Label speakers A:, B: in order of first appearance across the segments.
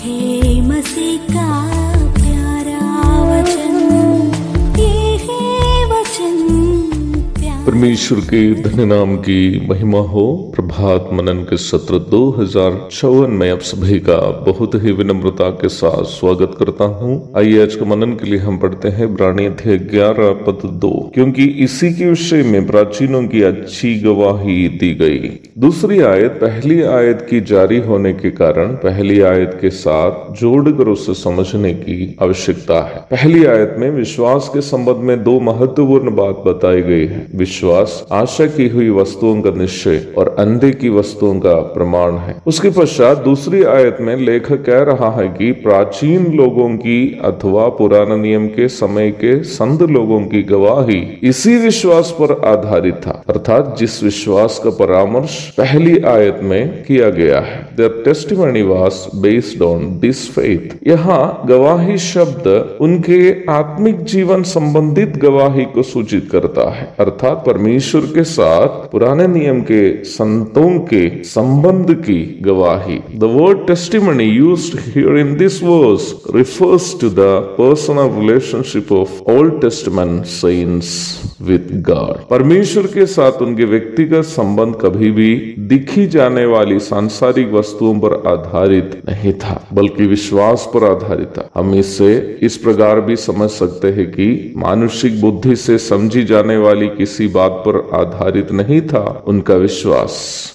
A: हे मसीह का प्यारा वचन, ये है वचन प्यारा।
B: परमेश्वर के धन्य नाम की महिमा हो। प्रभात मनन के सत्र 2054 में आप सभी का बहुत ही विनम्रता के साथ स्वागत करता हूं। आइए आज के मनन के लिए हम पढ़ते हैं इब्रानी अध्याय 11 पद 2, क्योंकि इसी के विषय में प्राचीनों की अच्छी गवाही दी गई। दूसरी आयत पहली आयत की जारी होने के कारण पहली आयत के साथ जोड़कर उसे समझने की आवश्यकता है। पहली आयत में विश्वास के संबंध में दो महत्वपूर्ण बात बताई गई है। विश्वास आशा की हुई वस्तुओं का निश्चय और अंधे की वस्तुओं का प्रमाण है। उसके पश्चात दूसरी आयत में लेखक कह रहा है कि प्राचीन लोगों की अथवा पुराने नियम के समय के संत लोगों की गवाही इसी विश्वास पर आधारित था, अर्थात जिस विश्वास का परामर्श पहली आयत में किया गया है। Their testimony was based on this faith। यहाँ गवाही शब्द उनके आत्मिक जीवन संबंधित गवाही को सूचित करता है, अर्थात परमेश्वर के साथ पुराने नियम के संतों के संबंध की गवाही। The word testimony used here in this verse refers to the personal relationship of Old Testament saints with God। परमेश्वर के साथ उनके व्यक्तिगत संबंध कभी भी दिखी जाने वाली सांसारिक वस्तुओं पर आधारित नहीं था, बल्कि विश्वास पर आधारित था। हम इसे इस प्रकार भी समझ सकते हैं कि मानुषिक बुद्धि से समझी जाने वाली किसी बात पर आधारित नहीं था उनका विश्वास,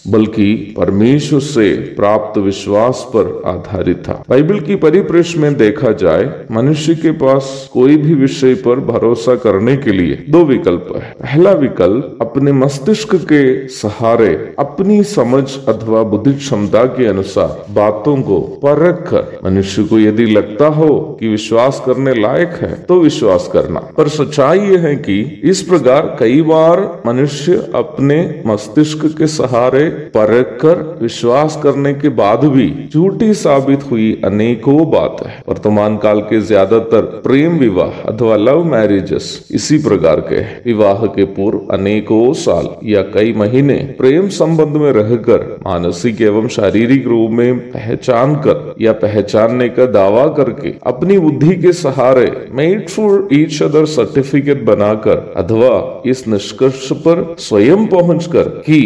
B: बल्कि परमेश्वर से प्राप्त विश्वास पर आधारित था। बाइबल की परिप्रेक्ष्य में देखा जाए, मनुष्य के पास कोई भी विषय पर भरोसा करने के लिए दो विकल्प है। पहला विकल्प अपने मस्तिष्क के सहारे अपनी समझ अथवा बुद्धि क्षमता के अनुसार बातों को परख कर मनुष्य को यदि लगता हो कि विश्वास करने लायक है तो विश्वास करना। पर सच्चाई यह है कि इस प्रकार कई बार मनुष्य अपने मस्तिष्क के सहारे परख कर विश्वास करने के बाद भी झूठी साबित हुई अनेकों बातें है। वर्तमान काल के ज्यादातर प्रेम विवाह अथवा लव मैरिजेस इसी प्रकार के हैं। विवाह के पूर्व अनेकों साल या कई महीने प्रेम संबंध में रहकर मानसिक एवं शारीरिक रूप में पहचान कर या पहचानने का दावा करके अपनी बुद्धि के सहारे made for each other certificate बनाकर अथवा इस निष्कर्ष पर स्वयं पहुंचकर कि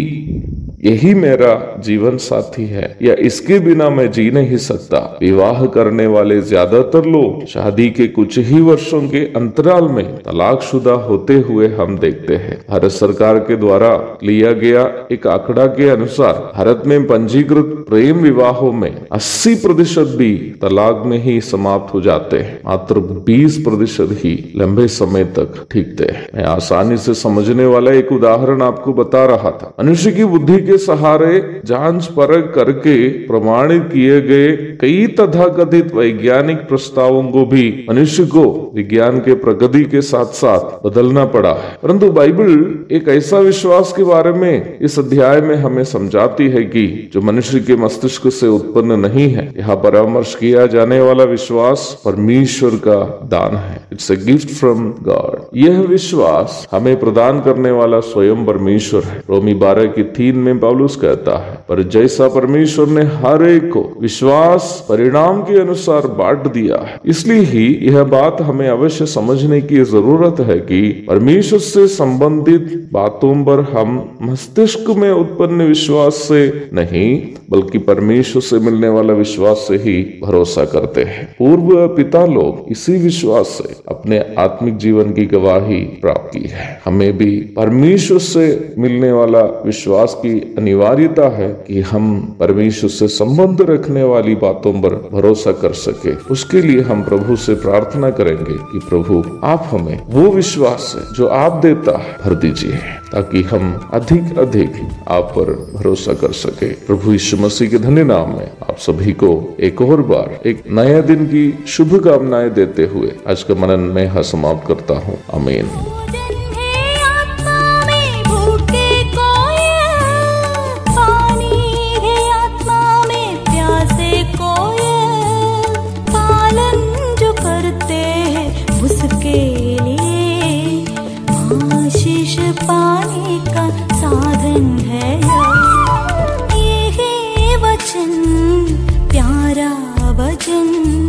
B: यही मेरा जीवन साथी है या इसके बिना मैं जी नहीं सकता, विवाह करने वाले ज्यादातर लोग शादी के कुछ ही वर्षों के अंतराल में तलाकशुदा होते हुए हम देखते हैं। भारत सरकार के द्वारा लिया गया एक आंकड़ा के अनुसार भारत में पंजीकृत प्रेम विवाहों में 80% भी तलाक में ही समाप्त हो जाते हैं, मात्र 20% ही लंबे समय तक टिकते हैं। मैं आसानी से समझने वाला एक उदाहरण आपको बता रहा था। मनुष्य की बुद्धि के सहारे जांच परख करके प्रमाणित किए गए कई तथाकथित वैज्ञानिक प्रस्तावों को भी मनुष्य को विज्ञान के प्रगति के साथ साथ बदलना पड़ा है। परंतु बाइबल एक ऐसा विश्वास के बारे में इस अध्याय में हमें समझाती है कि जो मनुष्य के मस्तिष्क से उत्पन्न नहीं है। यहाँ परामर्श किया जाने वाला विश्वास परमेश्वर का दान है। It's a gift from God. यह विश्वास हमें प्रदान करने वाला स्वयं परमेश्वर है। रोमी 12:3 में पौलुस कहता है, पर जैसा परमेश्वर ने हर एक को विश्वास परिणाम के अनुसार बांट दिया है, इसलिए ही यह बात हमें अवश्य समझने की जरूरत है कि परमेश्वर से संबंधित बातों पर हम मस्तिष्क में उत्पन्न विश्वास से नहीं, बल्कि परमेश्वर से मिलने वाला विश्वास से ही भरोसा करते हैं। पूर्व पिता लोग इसी विश्वास से अपने आत्मिक जीवन की गवाही प्राप्त की है। हमें भी परमेश्वर से मिलने वाला विश्वास की अनिवार्यता है कि हम परमेश्वर से संबंध रखने वाली बातों पर भरोसा कर सके। उसके लिए हम प्रभु से प्रार्थना करेंगे कि प्रभु आप हमें वो विश्वास है जो आप देता है भर दीजिए, ताकि हम अधिक अधिक आप पर भरोसा कर सके। प्रभु यीशु मसीह के धन्य नाम में आप सभी को एक और बार एक नया दिन की शुभकामनाएं देते हुए आज का मनन में यहाँ समाप्त करता हूँ। आमीन।
A: पाने का साधन है ये है वचन प्यारा वचन